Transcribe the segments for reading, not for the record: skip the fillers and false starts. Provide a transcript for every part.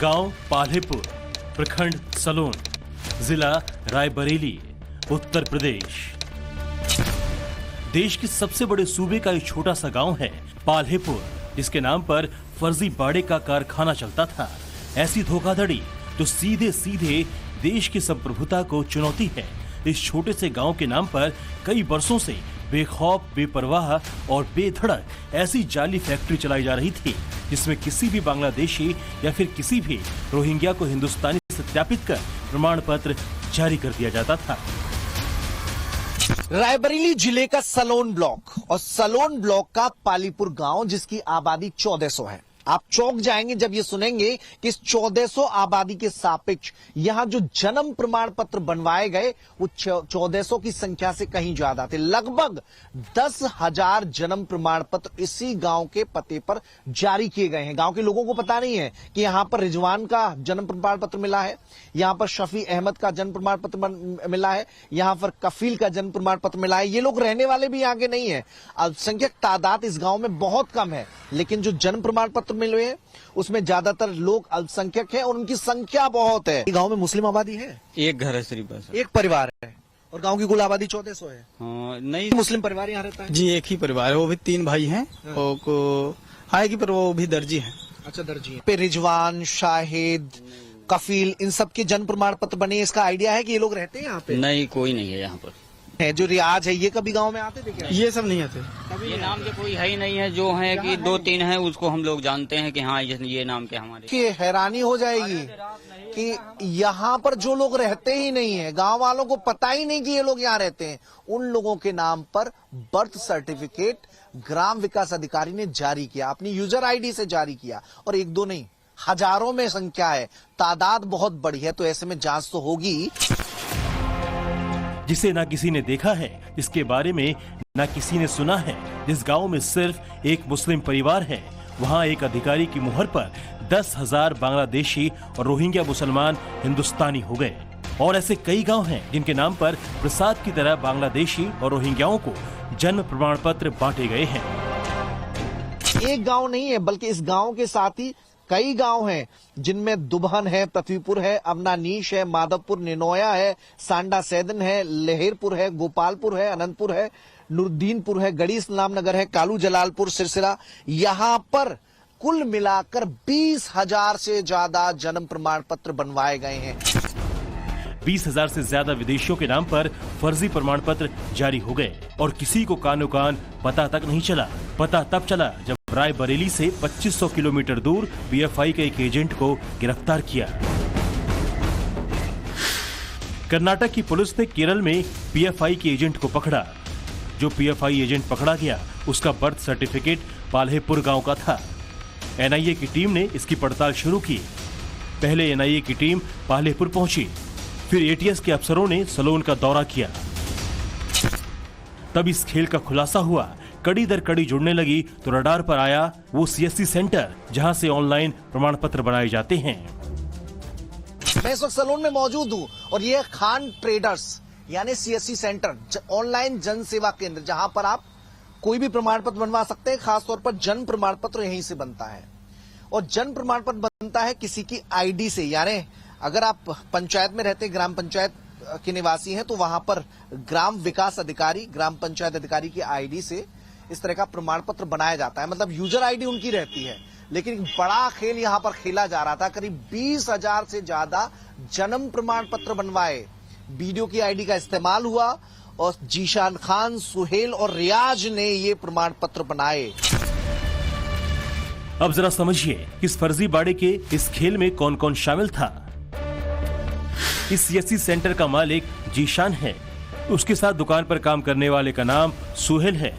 गांव पाल्हेपुर, प्रखंड सलोन, जिला रायबरेली, उत्तर प्रदेश। देश के सबसे बड़े सूबे का एक छोटा सा गांव है पाल्हेपुर, जिसके नाम पर फर्जी बाड़े का कारखाना चलता था। ऐसी धोखाधड़ी तो सीधे सीधे देश की संप्रभुता को चुनौती है। इस छोटे से गांव के नाम पर कई वर्षों से बेखौफ, बेपरवाह और बेधड़क ऐसी जाली फैक्ट्री चलाई जा रही थी, जिसमें किसी भी बांग्लादेशी या फिर किसी भी रोहिंग्या को हिंदुस्तानी सत्यापित कर प्रमाण पत्र जारी कर दिया जाता था। रायबरेली जिले का सलोन ब्लॉक और सलोन ब्लॉक का पालीपुर गांव, जिसकी आबादी 1400 है। आप चौंक जाएंगे जब ये सुनेंगे कि इस 1400 आबादी के सापेक्ष यहां जो जन्म प्रमाण पत्र बनवाए गए वो 1400 की संख्या से कहीं ज्यादा थे। लगभग 10,000 जन्म प्रमाण पत्र इसी गांव के पते पर जारी किए गए हैं। गांव के लोगों को पता नहीं है कि यहां पर रिजवान का जन्म प्रमाण पत्र मिला है, यहां पर शफी अहमद का जन्म प्रमाण पत्र मिला है, यहां पर कफील का जन्म प्रमाण पत्र मिला है। ये लोग रहने वाले भी यहां के नहीं है। अल्पसंख्यक तादाद इस गांव में बहुत कम है, लेकिन जो जन्म प्रमाण पत्र मिले हुए हैं उसमें ज्यादातर लोग अल्पसंख्यक हैं और उनकी संख्या बहुत है। गांव में मुस्लिम आबादी है, एक घर है, सिर्फ बस एक परिवार है, और गांव की कुल आबादी 1400 है। हाँ, नहीं मुस्लिम परिवार यहाँ रहता है जी, एक ही परिवार है, वो भी 3 भाई हैं। और को आएगी पर वो भी दर्जी हैं। अच्छा, दर्जी पे रिजवान, शाहिद, कफील, इन सब के जन्म प्रमाण पत्र बने। इसका आइडिया है कि ये लोग रहते हैं यहाँ पे? नहीं, कोई नहीं है यहाँ पर। है जो रियाज है, ये कभी गांव में आते थे क्या? ये सब नहीं आते। ये नाम के कोई है ही नहीं है। जो है कि 2-3 हैं, उसको हम लोग जानते हैं कि हाँ ये नाम के हमारे। कि हैरानी हो जाएगी कि यहाँ पर जो लोग रहते ही नहीं है, गांव वालों को पता ही नहीं कि ये लोग यहाँ रहते हैं, उन लोगों के नाम पर बर्थ सर्टिफिकेट ग्राम विकास अधिकारी ने जारी किया, अपनी यूजर आईडी से जारी किया। और 1-2 नहीं, हजारों में संख्या है, तादाद बहुत बड़ी है। तो ऐसे में जांच तो होगी। जिसे ना किसी ने देखा है, जिसके बारे में ना किसी ने सुना है, जिस गांव में सिर्फ एक मुस्लिम परिवार है, वहां एक अधिकारी की मुहर पर 10,000 बांग्लादेशी और रोहिंग्या मुसलमान हिंदुस्तानी हो गए। और ऐसे कई गांव हैं जिनके नाम पर प्रसाद की तरह बांग्लादेशी और रोहिंग्याओं को जन्म प्रमाण पत्र बांटे गए हैं। एक गांव नहीं है, बल्कि इस गांव के साथ ही कई गांव हैं, जिनमें दुबहन है, पृथ्वीपुर है, अमनानीश है, माधवपुर, निनोया है, सांडा सैदन है, लहेरपुर है, गोपालपुर है, अनंतपुर है, नुरुद्दीनपुर है, गढ़ी इस्लाम नगर है, कालू जलालपुर, सिरसिला। यहां पर कुल मिलाकर 20,000 से ज्यादा जन्म प्रमाण पत्र बनवाए गए हैं। 20,000 से ज्यादा विदेशियों के नाम पर फर्जी प्रमाण पत्र जारी हो गए और किसी को कानो कान पता तक नहीं चला। पता तब चला जब रायबरेली से 2500 किलोमीटर दूर पीएफआई के एक एजेंट को गिरफ्तार किया। कर्नाटक की पुलिस ने केरल में पीएफआई के एजेंट को पकड़ा। जो पीएफआई एजेंट पकड़ा गया, उसका बर्थ सर्टिफिकेट पाल्हेपुर गांव का था। एनआईए की टीम ने इसकी पड़ताल शुरू की। पहले एनआईए की टीम पाल्हेपुर पहुंची, फिर एटीएस के अफसरों ने सलोन का दौरा किया। तब इस खेल का खुलासा हुआ। कड़ी दर कड़ी जुड़ने लगी तो रडार पर आया वो सीएससी सेंटर, जहां से ऑनलाइन प्रमाण पत्र बनाए जाते हैं। मैं इस वक्त सलोन में मौजूद हूं और ये खान ट्रेडर्स यानी सीएससी सेंटर, ऑनलाइन जन सेवा केंद्र, जहां पर आप कोई भी प्रमाण पत्र बनवा सकते हैं। खासतौर पर जन्म प्रमाण पत्र यहीं से बनता है, और जन्म प्रमाण पत्र बनता है किसी की आईडी से। यानी अगर आप पंचायत में रहते, ग्राम पंचायत के निवासी हैं, तो वहां पर ग्राम विकास अधिकारी, ग्राम पंचायत अधिकारी की आईडी से इस तरह का प्रमाण पत्र बनाया जाता है। मतलब यूजर आईडी उनकी रहती है। लेकिन बड़ा खेल यहां पर खेला जा रहा था। करीब 20,000 से ज्यादा जन्म प्रमाण पत्र बनवाए। वीडियो की आईडी का इस्तेमाल हुआ और जीशान खान, सुहेल और रियाज ने ये प्रमाण पत्र बनाए। अब जरा समझिए इस फर्जी बाड़े के इस खेल में कौन कौन शामिल था। इस सीएससी सेंटर का मालिक जीशान है। उसके साथ दुकान पर काम करने वाले का नाम सुहेल है।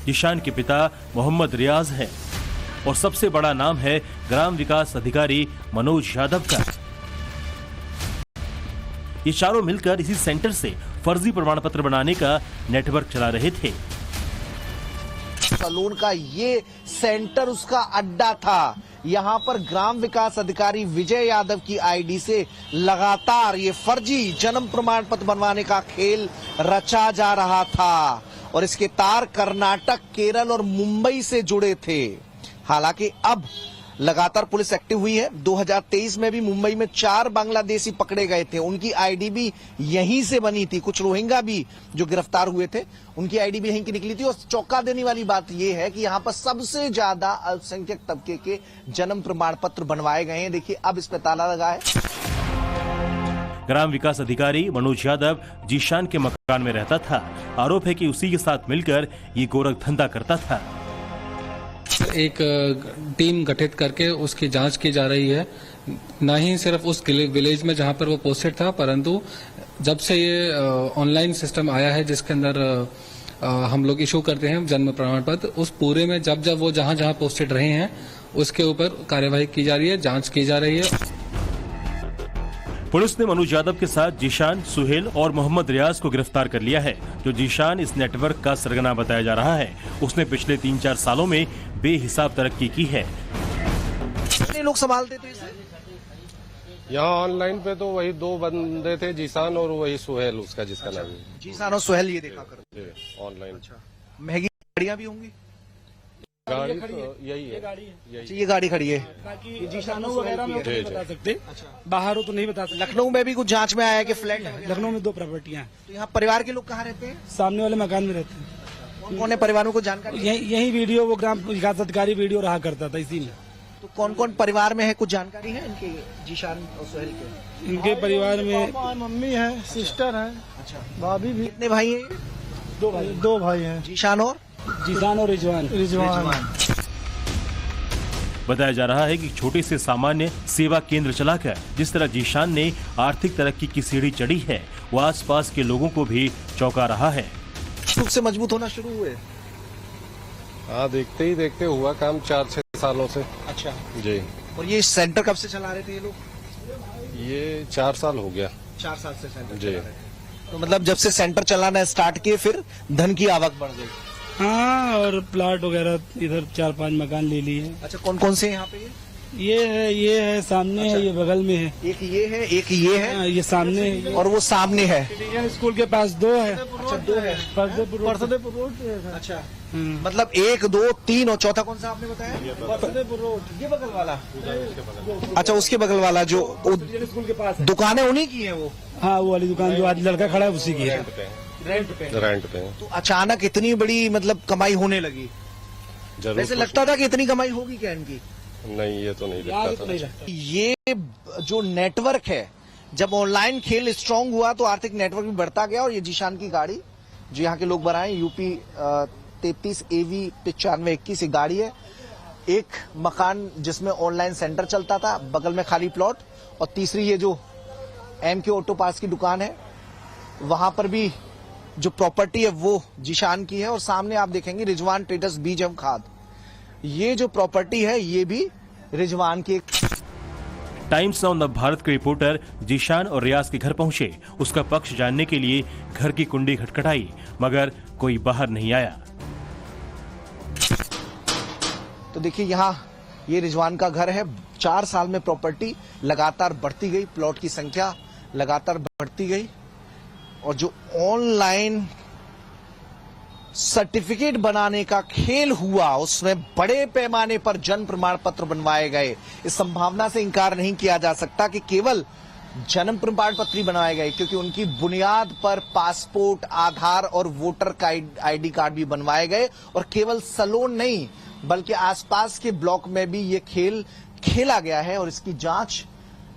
जीशान के पिता मोहम्मद रियाज है और सबसे बड़ा नाम है ग्राम विकास अधिकारी मनोज यादव का। ये चारों मिलकर इसी सेंटर से फर्जी प्रमाण पत्र बनाने का नेटवर्क चला रहे थे। सलोन का ये सेंटर उसका अड्डा था। यहां पर ग्राम विकास अधिकारी विजय यादव की आईडी से लगातार ये फर्जी जन्म प्रमाण पत्र बनवाने का खेल रचा जा रहा था और इसके तार कर्नाटक, केरल और मुंबई से जुड़े थे। हालांकि अब लगातार पुलिस एक्टिव हुई है। 2023 में भी मुंबई में 4 बांग्लादेशी पकड़े गए थे, उनकी आईडी भी यहीं से बनी थी। कुछ रोहिंग्या भी जो गिरफ्तार हुए थे उनकी आईडी भी यहीं की निकली थी। और चौंका देने वाली बात यह है कि यहां पर सबसे ज्यादा अल्पसंख्यक तबके के जन्म प्रमाण पत्र बनवाए गए हैं। देखिए अब इस पे ताला लगा है। ग्राम विकास अधिकारी मनोज यादव जीशान के मकान में रहता था। आरोप है कि उसी के साथ मिलकर ये गोरख धंधा करता था। एक टीम गठित करके उसकी जांच की जा रही है, न ही सिर्फ उस विलेज में जहां पर वो पोस्टेड था, परंतु जब से ये ऑनलाइन सिस्टम आया है जिसके अंदर हम लोग इशू करते हैं जन्म प्रमाण पत्र, उस पूरे में जब जब वो जहां जहां पोस्टेड रहे हैं उसके ऊपर कार्यवाही की जा रही है, जांच की जा रही है। पुलिस ने मनोज यादव के साथ जीशान, सुहेल और मोहम्मद रियाज को गिरफ्तार कर लिया है। जो जीशान इस नेटवर्क का सरगना बताया जा रहा है, उसने पिछले 3-4 सालों में बेहिसाब तरक्की की है। कितने लोग संभालते थे इसे? यहाँ ऑनलाइन पे तो वही 2 बंदे थे, जीशान और वही सुहेल उसका जिसका नाम है। जीशान और सुहेल ये देखा करते ऑनलाइन। महंगी गाड़ियां भी होंगी? गाड़ी तो यही है, अच्छा, ये गाड़ी खड़ी है। बाकी जीशानो वगैरह में तो नहीं बता सकते, बाहर हो तो नहीं बता सकते। लखनऊ में भी कुछ जांच में आया है कि फ्लैट है? लखनऊ में 2 प्रॉपर्टियां हैं। तो यहाँ परिवार के लोग कहाँ रहते हैं? सामने वाले मकान में रहते हैं। कौन है परिवार में कुछ जानकारी? यही वीडियो वो ग्राम विकास अधिकारी वीडियो रहा करता था, इसी में। तो कौन कौन परिवार में है, कुछ जानकारी है इनके, जीशान और सुहेल के? इनके परिवार में मम्मी है, सिस्टर है, अच्छा, भाभी भी, कितने भाई हैं? 2 भाई हैं, जीशान और जीशान और रिजवान। बताया जा रहा है कि छोटे से सामान्य सेवा केंद्र चलाकर जिस तरह जीशान ने आर्थिक तरक्की की सीढ़ी चढ़ी है, वो आसपास के लोगों को भी चौंका रहा है। खुद से मजबूत होना शुरू हुए? हाँ, देखते ही देखते हुआ काम 4-6 सालों से। अच्छा जी। और ये सेंटर कब से चला रहे थे ये लोग? ये 4 साल हो गया। 4 साल से सेंटर जी। चला रहे थे। तो मतलब जब से सेंटर चलाना स्टार्ट किए फिर धन की आवक बढ़ गई? हाँ, और प्लाट वगैरह इधर 4-5 मकान ले लिए। अच्छा, कौन कौन से यहाँ पे? ये है सामने है, ये बगल में है, एक ये है, एक ये है, हाँ, ये सामने है, और वो सामने है। सिटीजन स्कूल के पास 2 है। अच्छा, 2 है। परसदेपुर रोड। अच्छा, मतलब 1, 2, 3 और चौथा कौन सा आपने बताया? परसदेपुर रोड, ये बगल वाला। अच्छा, उसके बगल वाला जो स्कूल के पास है। दुकानें उन्हीं की है वो? हाँ, वो वाली दुकान जो आज लड़का खड़ा है उसी की है। रेंट पे। तो अचानक इतनी बड़ी मतलब कमाई होने लगी? जरूर। वैसे लगता था कि इतनी कमाई होगी क्या इनकी? नहीं, ये तो नहीं लगता था। ये जो नेटवर्क है, जब ऑनलाइन खेल स्ट्रांग हुआ तो आर्थिक नेटवर्क भी बढ़ता गया। और ये जीशान की गाड़ी जो यहाँ के लोग बनाए, यूपी 33 AV 9521 ये गाड़ी है। एक मकान जिसमें ऑनलाइन सेंटर चलता था, बगल में खाली प्लॉट, और तीसरी ये जो MK ऑटो पास की दुकान है, वहां पर भी जो प्रॉपर्टी है वो जीशान की है। और सामने आप देखेंगे रिजवान ट्रेडर्स बीज एवं खाद, ये जो प्रॉपर्टी है ये भी रिजवान की। टाइम्स नाउ नव भारत के रिपोर्टर जीशान और रियाज के घर पहुंचे। उसका पक्ष जानने के लिए घर की कुंडी खटखटाई, मगर कोई बाहर नहीं आया। तो देखिए यहाँ ये रिजवान का घर है। 4 साल में प्रॉपर्टी लगातार बढ़ती गई, प्लॉट की संख्या लगातार बढ़ती गई, और जो ऑनलाइन सर्टिफिकेट बनाने का खेल हुआ उसमें बड़े पैमाने पर जन्म प्रमाण पत्र बनवाए गए। इस संभावना से इंकार नहीं किया जा सकता कि केवल जन्म प्रमाण पत्र ही बनवाए गए, क्योंकि उनकी बुनियाद पर पासपोर्ट, आधार और वोटर का ID कार्ड भी बनवाए गए। और केवल सलोन नहीं बल्कि आसपास के ब्लॉक में भी ये खेल खेला गया है। और इसकी जांच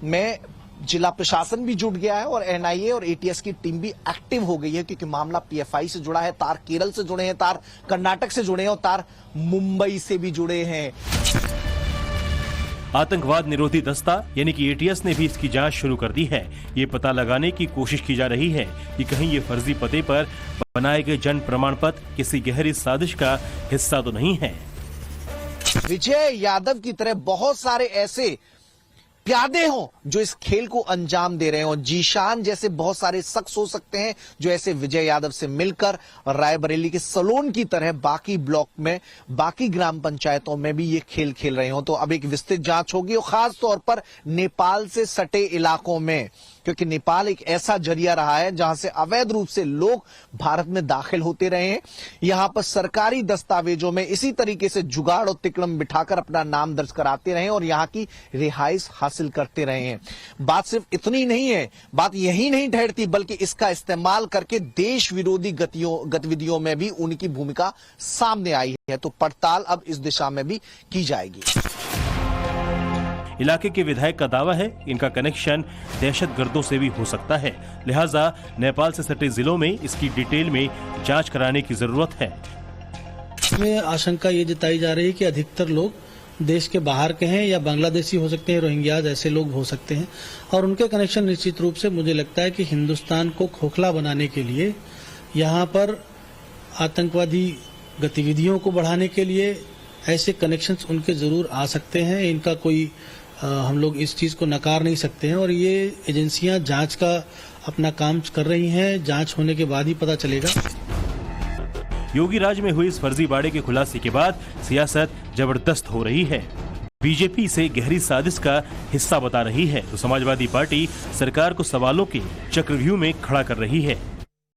में जिला प्रशासन भी जुट गया है और NIA और ATS की टीम भी एक्टिव हो गई है, क्योंकि मामला PFI से जुड़ा है, तार केरल से जुड़े हैं, तार कर्नाटक से जुड़े हैं और तार मुंबई से भी जुड़े हैं। आतंकवाद निरोधी दस्ता यानी कि ATS ने भी इसकी जांच शुरू कर दी है। ये पता लगाने की कोशिश की जा रही है कि कहीं ये फर्जी पते पर बनाए गए जन्म प्रमाण पत्र किसी गहरी साजिश का हिस्सा तो नहीं है। विजय यादव की तरह बहुत सारे ऐसे प्यादे हों जो इस खेल को अंजाम दे रहे हैं, और जीशान जैसे बहुत सारे शख्स हो सकते हैं जो ऐसे विजय यादव से मिलकर रायबरेली के सलोन की तरह बाकी ब्लॉक में, बाकी ग्राम पंचायतों में भी ये खेल खेल रहे हों। तो अब एक विस्तृत जांच होगी, और खास तौर पर नेपाल से सटे इलाकों में, क्योंकि नेपाल एक ऐसा जरिया रहा है जहां से अवैध रूप से लोग भारत में दाखिल होते रहे हैं। यहां पर सरकारी दस्तावेजों में इसी तरीके से जुगाड़ और तिकड़म बिठाकर अपना नाम दर्ज कराते रहे और यहां की रिहाइश हासिल करते रहे हैं। बात सिर्फ इतनी नहीं है, बात यही नहीं ठहरती, बल्कि इसका इस्तेमाल करके देश विरोधी गतिविधियों में भी उनकी भूमिका सामने आई है। तो पड़ताल अब इस दिशा में भी की जाएगी। इलाके के विधायक का दावा है इनका कनेक्शन दहशतगर्दों से भी हो सकता है, लिहाजा नेपाल से सटे जिलों में इसकी डिटेल में जांच कराने की जरूरत है। इसमें आशंका ये जताई जा रही है कि अधिकतर लोग देश के बाहर के हैं या बांग्लादेशी हो सकते हैं, रोहिंग्याज ऐसे लोग हो सकते हैं और उनके कनेक्शन निश्चित रूप से मुझे लगता है कि हिंदुस्तान को खोखला बनाने के लिए, यहाँ पर आतंकवादी गतिविधियों को बढ़ाने के लिए ऐसे कनेक्शंस उनके जरूर आ सकते हैं। इनका कोई हम लोग इस चीज को नकार नहीं सकते हैं और ये एजेंसियां जांच का अपना काम कर रही हैं। जांच होने के बाद ही पता चलेगा। योगी राज में हुई इस फर्जी बाड़े के खुलासे के बाद सियासत जबरदस्त हो रही है। बीजेपी इसे गहरी साजिश का हिस्सा बता रही है तो समाजवादी पार्टी सरकार को सवालों के चक्रव्यूह में खड़ा कर रही है।